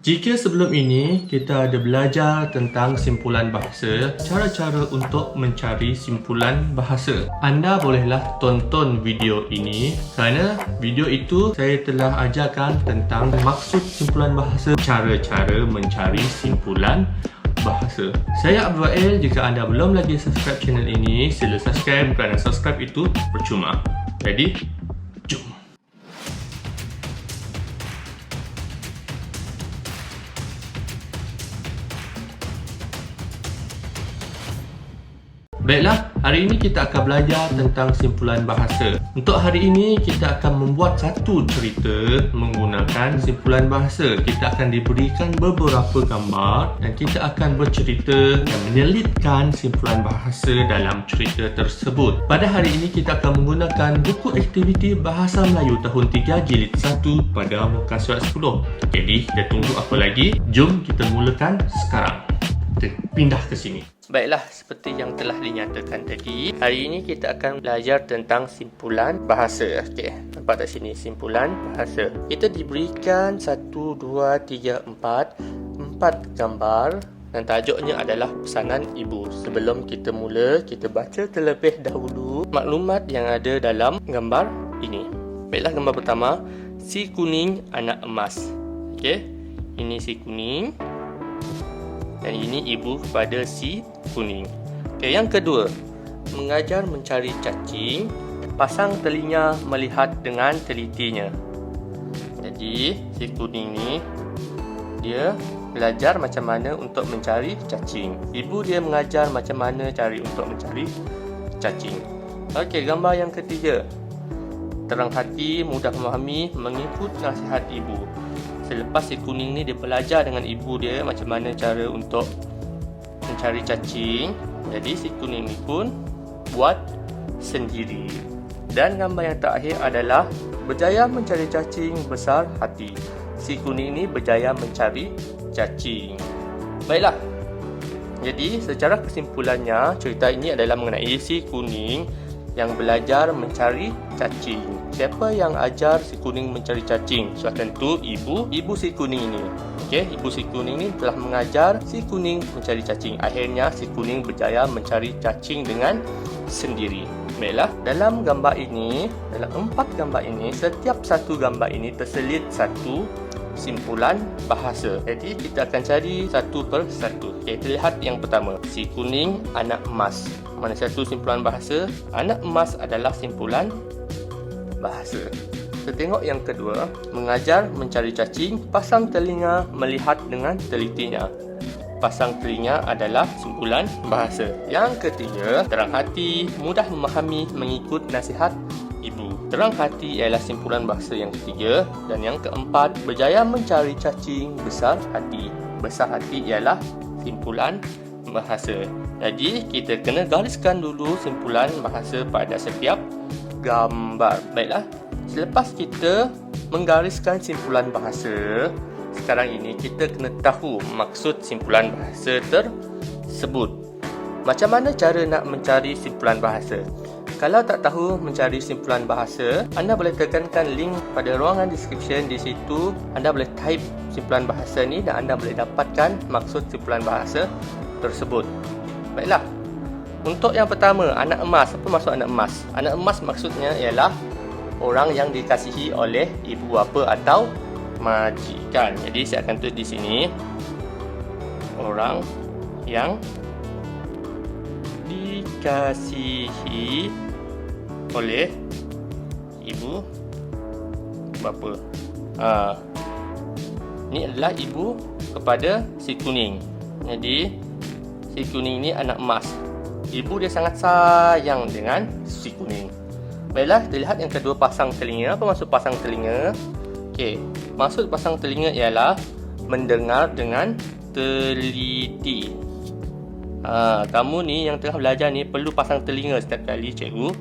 Jika sebelum ini kita ada belajar tentang simpulan bahasa, cara-cara untuk mencari simpulan bahasa, anda bolehlah tonton video ini kerana video itu saya telah ajarkan tentang maksud simpulan bahasa, cara-cara mencari simpulan bahasa. Saya Abdul Wael. Jika anda belum lagi subscribe channel ini, sila subscribe kerana subscribe itu percuma. Jadi, jom. Baiklah, hari ini kita akan belajar tentang simpulan bahasa. Untuk hari ini, kita akan membuat satu cerita menggunakan simpulan bahasa. Kita akan diberikan beberapa gambar dan kita akan bercerita dan menyelitkan simpulan bahasa dalam cerita tersebut. Pada hari ini, kita akan menggunakan buku aktiviti Bahasa Melayu tahun 3 jilid 1 pada muka surat 10. Jadi, kita tunggu apa lagi? Jom kita mulakan sekarang. Kita pindah ke sini. Baiklah, seperti yang telah dinyatakan tadi, hari ini kita akan belajar tentang simpulan bahasa. Okey, nampak tak sini simpulan bahasa. Kita diberikan 1, 2, 3, 4 gambar dan tajuknya adalah pesanan ibu. Sebelum kita mula, kita baca terlebih dahulu maklumat yang ada dalam gambar ini. Baiklah, gambar pertama, si kuning anak emas. Okey, ini si kuning. Dan ini ibu kepada si kuning. Okey, yang kedua, mengajar mencari cacing, pasang telinga melihat dengan telitinya. Jadi, si kuning ni dia belajar macam mana untuk mencari cacing. Ibu dia mengajar macam mana cari untuk mencari cacing. Okey, gambar yang ketiga, terang hati, mudah memahami, mengikut nasihat ibu. Selepas si kuning ni dia belajar dengan ibu dia macam mana cara untuk mencari cacing, jadi si kuning ni pun buat sendiri. Dan gambar yang terakhir adalah berjaya mencari cacing, besar hati. Si kuning ni berjaya mencari cacing. Baiklah, jadi secara kesimpulannya, cerita ini adalah mengenai si kuning yang belajar mencari cacing. Siapa yang ajar si kuning mencari cacing? Sudah tentu ibu si kuning ini. Okey, ibu si kuning ini telah mengajar si kuning mencari cacing. Akhirnya si kuning berjaya mencari cacing dengan sendiri. Baiklah, dalam gambar ini, dalam 4 gambar ini, setiap satu gambar ini terselit satu simpulan bahasa. Jadi kita akan cari satu per satu. Okey, kita lihat yang pertama, si kuning anak emas. Mana satu simpulan bahasa? Anak emas adalah simpulan bahasa. Kita tengok yang kedua, mengajar mencari cacing, pasang telinga melihat dengan telitinya. Pasang telinga adalah simpulan bahasa. Yang ketiga, terang hati, mudah memahami, mengikut nasihat ibu. Terang hati ialah simpulan bahasa yang ketiga. Dan yang keempat, berjaya mencari cacing, besar hati. Besar hati ialah simpulan bahasa. Jadi kita kena gariskan dulu simpulan bahasa pada setiap gambar. Baiklah, selepas kita menggariskan simpulan bahasa, sekarang ini kita kena tahu maksud simpulan bahasa tersebut. Macam mana cara nak mencari simpulan bahasa? Kalau tak tahu mencari simpulan bahasa, anda boleh tekankan link pada ruangan description. Di situ anda boleh type simpulan bahasa ni dan anda boleh dapatkan maksud simpulan bahasa tersebut. Baiklah, untuk yang pertama, anak emas. Apa maksud anak emas? Anak emas maksudnya ialah orang yang dikasihi oleh ibu bapa atau majikan. Jadi saya akan tulis di sini, orang yang dikasihi oleh ibu bapa. Ini adalah ibu kepada si kuning. Jadi si kuning ni anak emas. Ibu dia sangat sayang dengan si kuning. Baiklah, kita lihat yang kedua, pasang telinga. Apa maksud pasang telinga? Okey, maksud pasang telinga ialah mendengar dengan teliti. Kamu ni yang tengah belajar ni perlu pasang telinga setiap kali cikgu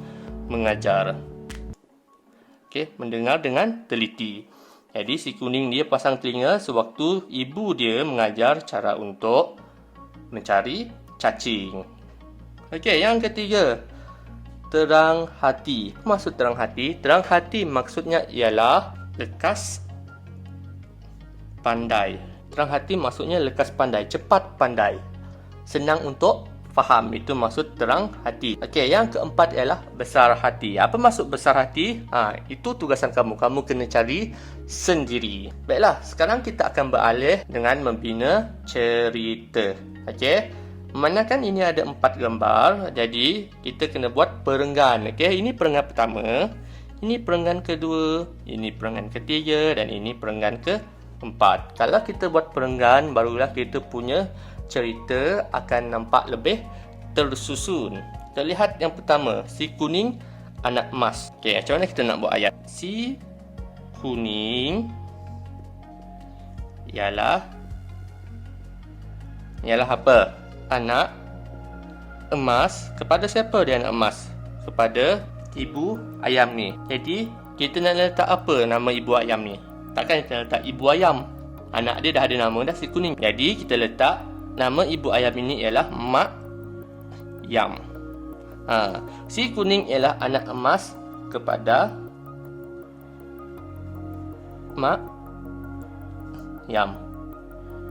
mengajar. Okey, mendengar dengan teliti. Jadi si kuning dia pasang telinga sewaktu ibu dia mengajar cara untuk mencari cacing. Okey, yang ketiga, terang hati. Apa maksud terang hati? Terang hati maksudnya ialah lekas pandai. Terang hati maksudnya lekas pandai, cepat pandai. Senang untuk faham, itu maksud terang hati. Okey, yang keempat ialah besar hati. Apa maksud besar hati? Itu tugasan kamu. Kamu kena cari sendiri. Baiklah, sekarang kita akan beralih dengan membina cerita. Okey. Memandangkan ini ada 4 gambar, jadi kita kena buat perenggan. Okey, ini perenggan pertama, ini perenggan kedua, ini perenggan ketiga dan ini perenggan keempat. Kalau kita buat perenggan, barulah kita punya cerita akan nampak lebih tersusun. Kita lihat yang pertama, si kuning anak emas. Okey, macam mana kita nak buat ayat? Si kuning ialah apa? Anak emas. Kepada siapa dia anak emas? Kepada ibu ayam ni. Jadi, kita nak letak apa nama ibu ayam ni? Takkan kita letak ibu ayam. Anak dia dah ada nama dah, si kuning. Jadi, kita letak nama ibu ayam ini ialah Mak Yam. Si kuning ialah anak emas kepada Mak Yam.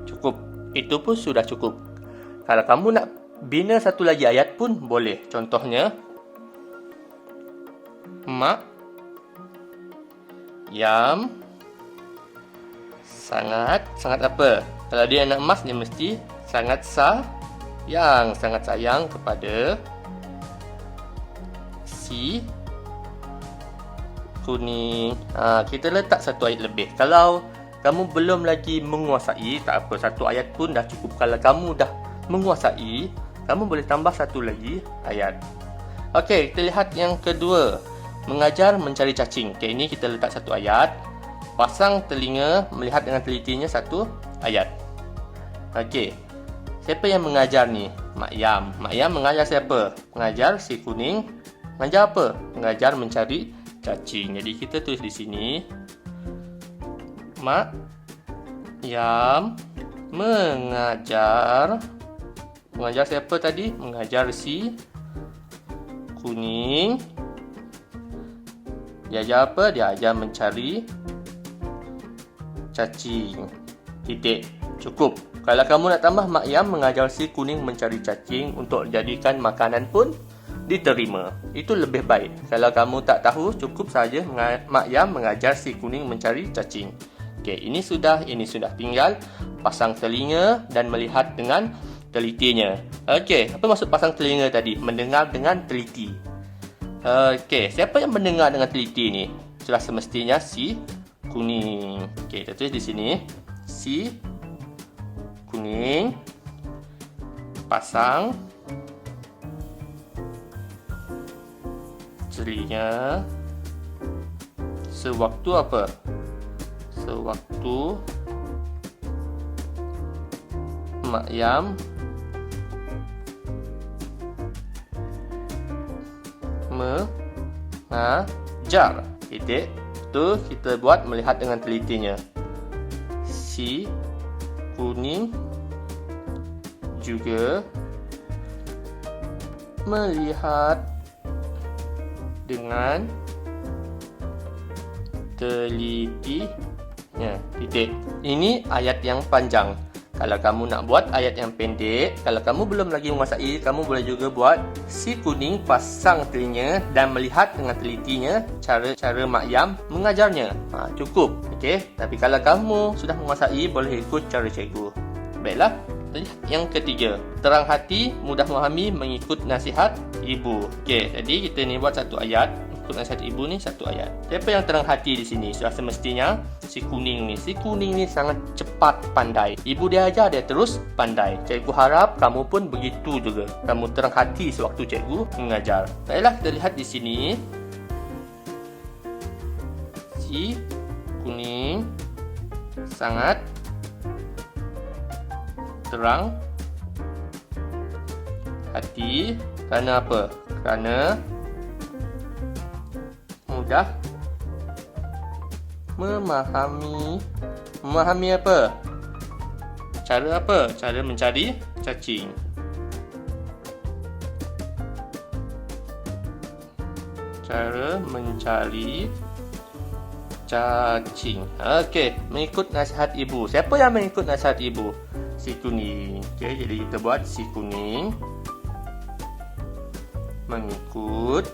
Cukup. Itu pun sudah cukup. Kalau kamu nak bina satu lagi ayat pun boleh. Contohnya, Mak Yam sangat apa? Kalau dia anak emas, dia mesti sangat sayang kepada si kuning. Kita letak satu ayat lebih. Kalau kamu belum lagi menguasai, tak apa, satu ayat pun dah cukup. Kalau kamu dah menguasai, kamu boleh tambah satu lagi ayat. Okey, kita lihat yang kedua, mengajar mencari cacing. Okey, ini kita letak satu ayat. Pasang telinga, melihat dengan telitinya, satu ayat. Okey, siapa yang mengajar ni? Mak Yam. Mak Yam mengajar siapa? Mengajar si kuning. Mengajar apa? Mengajar mencari cacing. Jadi kita tulis di sini, Mak Yam mengajar siapa tadi? Mengajar si kuning. Dia ajar apa? Dia ajar mencari cacing. Titik. Cukup. Kalau kamu nak tambah, Mak Yam mengajar si kuning mencari cacing untuk dijadikan makanan pun diterima. Itu lebih baik. Kalau kamu tak tahu, cukup saja Mak Yam mengajar si kuning mencari cacing. Okey, ini sudah. Tinggal pasang telinga dan melihat dengan telitinya. Okey, apa maksud pasang telinga tadi? Mendengar dengan teliti. Okey, siapa yang mendengar dengan teliti ni? Sudah semestinya si kuning. Okey, kita tulis di sini, si kuning pasang telinga sewaktu apa? Sewaktu Mak Yam mengajar. Titik. Itu kita buat melihat dengan telitinya. Si kuning juga melihat dengan telitinya. Titik. Ini ayat yang panjang. Kalau kamu nak buat ayat yang pendek, kalau kamu belum lagi menguasai, kamu boleh juga buat si kuning pasang telinga dan melihat dengan telitinya cara Mak Yam mengajarnya. Cukup. Okey. Tapi kalau kamu sudah menguasai, boleh ikut cara cikgu. Baiklah. Yang ketiga, terang hati, mudah memahami, mengikut nasihat ibu. Okey, jadi kita ni buat satu ayat. Ikut nasihat ibu ni satu ayat. Siapa yang terang hati di sini? Sudah semestinya si kuning ni. Si kuning ni sangat cepat pandai. Ibu dia ajar, dia terus pandai. Cikgu harap kamu pun begitu juga. Kamu terang hati sewaktu cikgu mengajar. Baiklah, kita lihat di sini. Si kuning sangat terang hati. Kerana apa? Kerana mudah memahami apa? Cara apa? Cara mencari cacing. Cara mencari cacing. Okey, mengikut nasihat ibu. Siapa yang mengikut nasihat ibu? Si kuning. Okey, jadi kita buat si kuning mengikut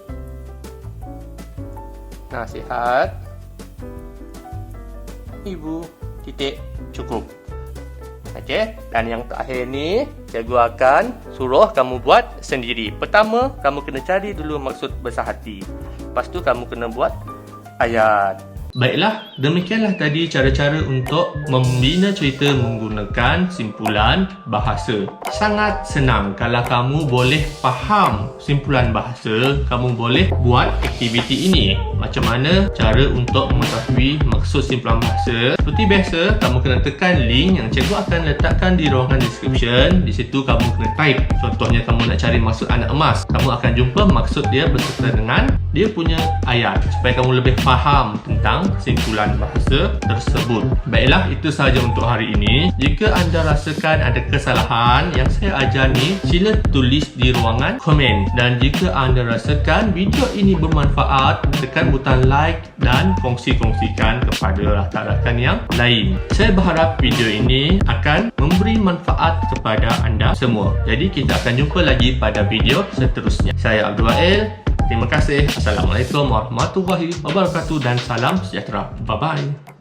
nasihat ibu. Titik. Cukup. Okey, dan yang terakhir ni cikgu akan suruh kamu buat sendiri. Pertama, kamu kena cari dulu maksud besar hati. Lepas tu kamu kena buat ayat. Baiklah, demikianlah tadi cara-cara untuk membina cerita menggunakan simpulan bahasa. Sangat senang. Kalau kamu boleh faham simpulan bahasa, kamu boleh buat aktiviti ini. Macam mana cara untuk mengetahui maksud simpulan bahasa? Seperti biasa, kamu kena tekan link yang cikgu akan letakkan di ruangan description. Di situ kamu kena type. Contohnya kamu nak cari maksud anak emas. Kamu akan jumpa maksud dia berserta dengan dia punya ayat. Supaya kamu lebih faham tentang simpulan bahasa tersebut. Baiklah, itu sahaja untuk hari ini. Jika anda rasakan ada kesalahan yang saya ajar ni, sila tulis di ruangan komen. Dan jika anda rasakan video ini bermanfaat, tekan butang like dan kongsi-kongsikan kepada rakan-rakan yang lain. Saya berharap video ini akan memberi manfaat kepada anda semua. Jadi kita akan jumpa lagi pada video seterusnya. Saya Abdul Wael. Terima kasih. Assalamualaikum warahmatullahi wabarakatuh dan salam sejahtera. Bye-bye.